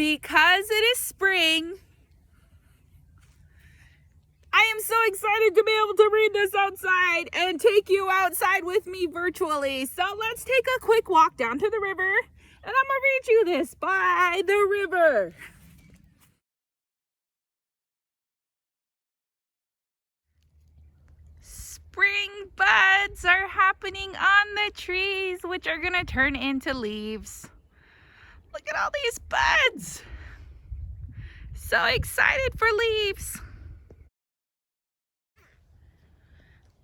because it is spring, I am so excited to be able to read this outside and take you outside with me virtually. So let's take a quick walk down to the river, and I'm gonna read you this by the river. Spring buds are happening on the trees, which are gonna turn into leaves. Look at all these buds. So excited for leaves.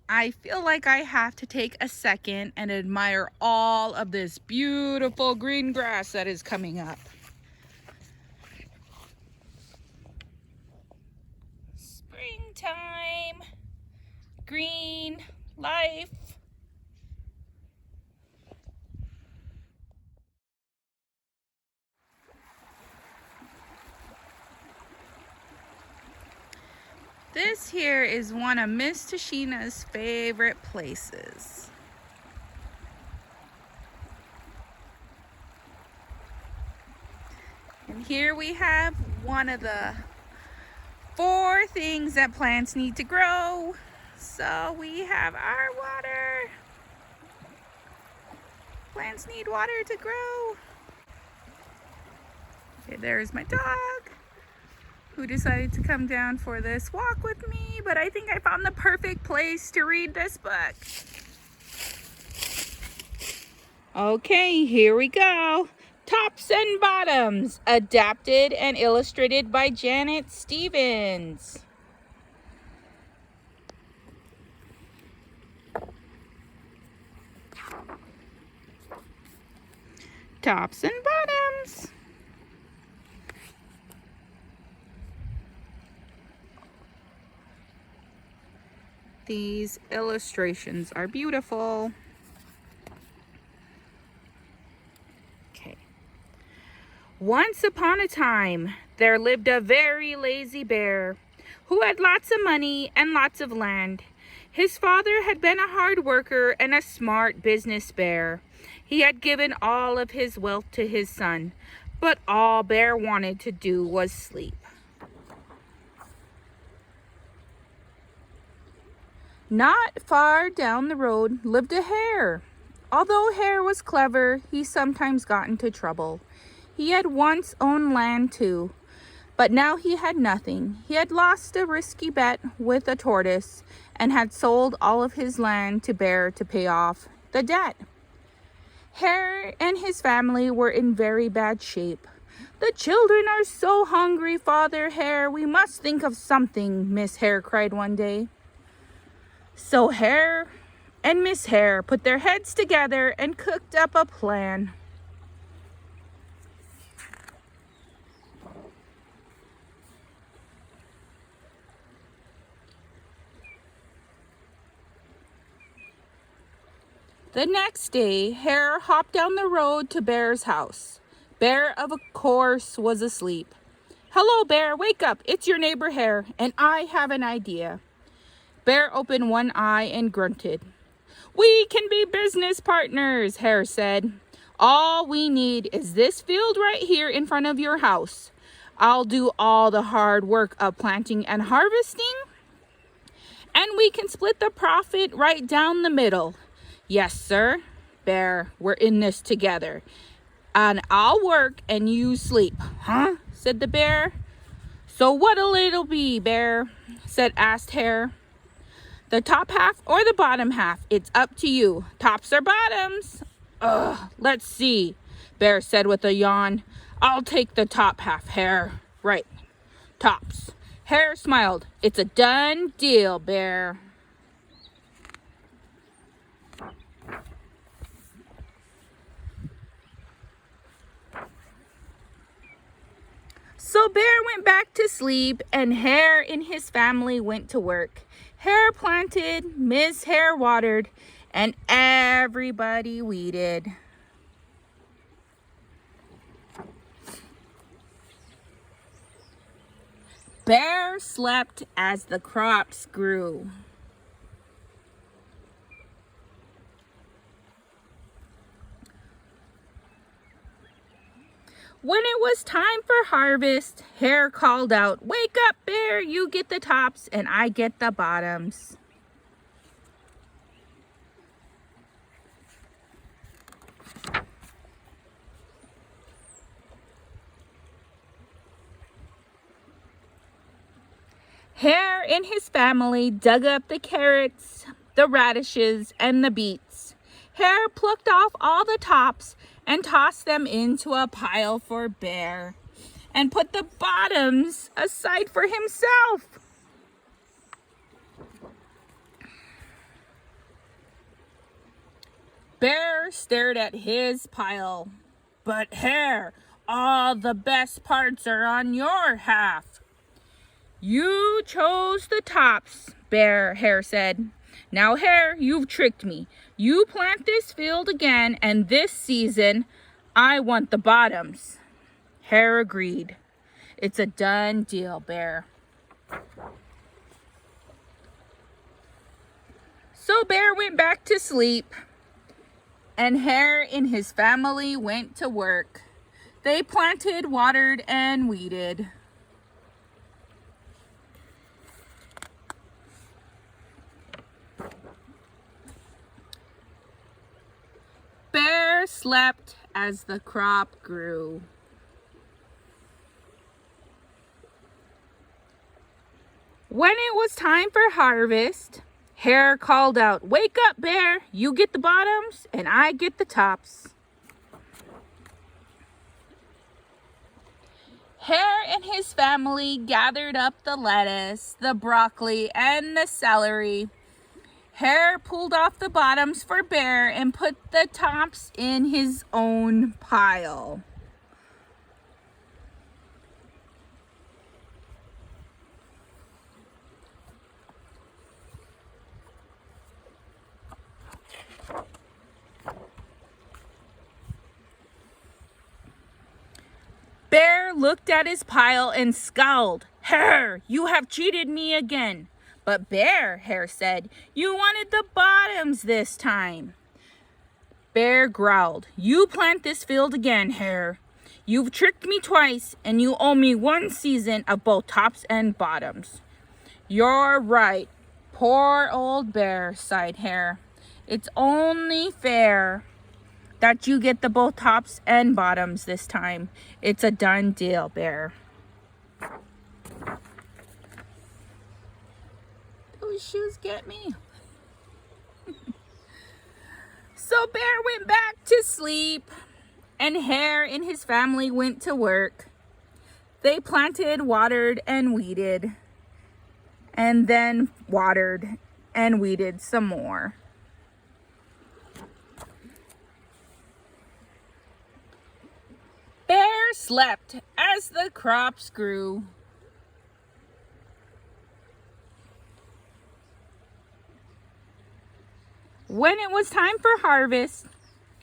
I feel like I have to take a second and admire all of this beautiful green grass that is coming up. Springtime, green life. This here is one of Miss Tashena's favorite places. And here we have one of the 4 things that plants need to grow. So we have our water. Plants need water to grow. Okay, there's my dog, who decided to come down for this walk with me, but I think I found the perfect place to read this book. Okay, here we go. Tops and Bottoms, adapted and illustrated by Janet Stevens. Tops and Bottoms. These illustrations are beautiful. Okay. Once upon a time, there lived a very lazy bear who had lots of money and lots of land. His father had been a hard worker and a smart business bear. He had given all of his wealth to his son, but all Bear wanted to do was sleep. Not far down the road lived a hare. Although Hare was clever, he sometimes got into trouble. He had once owned land too, but now he had nothing. He had lost a risky bet with a tortoise and had sold all of his land to Bear to pay off the debt. Hare and his family were in very bad shape. "The children are so hungry, Father Hare. We must think of something," Miss Hare cried one day. So Hare and Miss Hare put their heads together and cooked up a plan. The next day, Hare hopped down the road to Bear's house. Bear, of course, was asleep. "Hello, Bear, wake up. It's your neighbor Hare, and I have an idea." Bear opened one eye and grunted. "We can be business partners," Hare said. "All we need is this field right here in front of your house. I'll do all the hard work of planting and harvesting, and we can split the profit right down the middle." "Yes, sir, Bear, we're in this together. And I'll work and you sleep." "Huh?" said the bear. "So what'll it be, Bear?" asked Hare. "The top half or the bottom half? It's up to you. Tops or bottoms?" "Ugh, let's see," Bear said with a yawn. "I'll take the top half, Hare." "Right, tops." Hare smiled. "It's a done deal, Bear." So Bear went back to sleep, and Hare and his family went to work. Hare planted, Miss Hare watered, and everybody weeded. Bear slept as the crops grew. When it was time for harvest, Hare called out, "Wake up, Bear, you get the tops and I get the bottoms." Hare and his family dug up the carrots, the radishes, and the beets. Hare plucked off all the tops and tossed them into a pile for Bear, and put the bottoms aside for himself. Bear stared at his pile. "But Hare, all the best parts are on your half." "You chose the tops," Hare said. "Now, Hare, you've tricked me. You plant this field again, and this season, I want the bottoms." Hare agreed. "It's a done deal, Bear." So Bear went back to sleep, and Hare and his family went to work. They planted, watered, and weeded. Bear slept as the crop grew. When it was time for harvest, Hare called out, "Wake up, Bear, you get the bottoms and I get the tops." Hare and his family gathered up the lettuce, the broccoli, and the celery. Hare pulled off the bottoms for Bear and put the tops in his own pile. Bear looked at his pile and scowled. "Hare, you have cheated me again." "But Bear," Hare said, "you wanted the bottoms this time." Bear growled, "You plant this field again, Hare. You've tricked me twice, and you owe me one season of both tops and bottoms." "You're right. Poor old Bear," sighed Hare. "It's only fair that you get the both tops and bottoms this time. It's a done deal, Bear." Those shoes get me. So Bear went back to sleep, and Hare and his family went to work. They planted, watered, and weeded, and then watered and weeded some more. Bear slept as the crops grew. When it was time for harvest,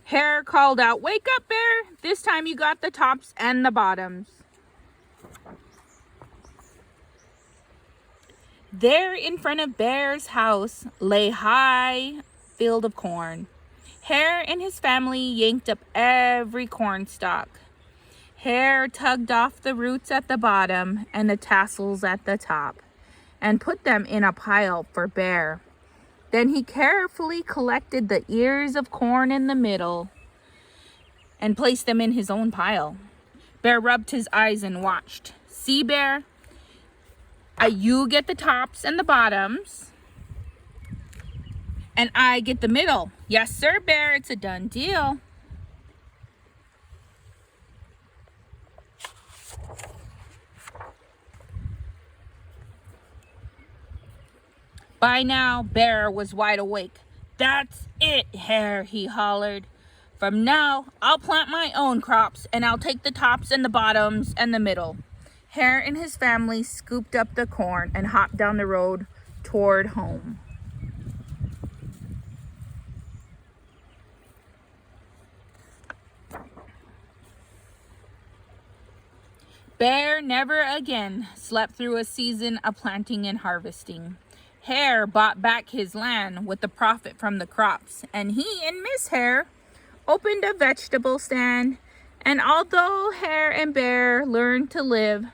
Hare called out, "Wake up, Bear! This time you got the tops and the bottoms." There in front of Bear's house lay a high field of corn. Hare and his family yanked up every corn stalk. Hare tugged off the roots at the bottom and the tassels at the top, and put them in a pile for Bear. Then he carefully collected the ears of corn in the middle and placed them in his own pile. Bear rubbed his eyes and watched. "See, Bear? You get the tops and the bottoms, and I get the middle." "Yes, sir, Bear. It's a done deal." By now, Bear was wide awake. "That's it, Hare," he hollered. "From now, I'll plant my own crops, and I'll take the tops and the bottoms and the middle." Hare and his family scooped up the corn and hopped down the road toward home. Bear never again slept through a season of planting and harvesting. Hare bought back his land with the profit from the crops, and he and Miss Hare opened a vegetable stand And although Hare and Bear learned to live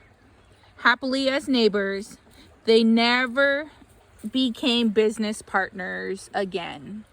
happily as neighbors, they never became business partners again.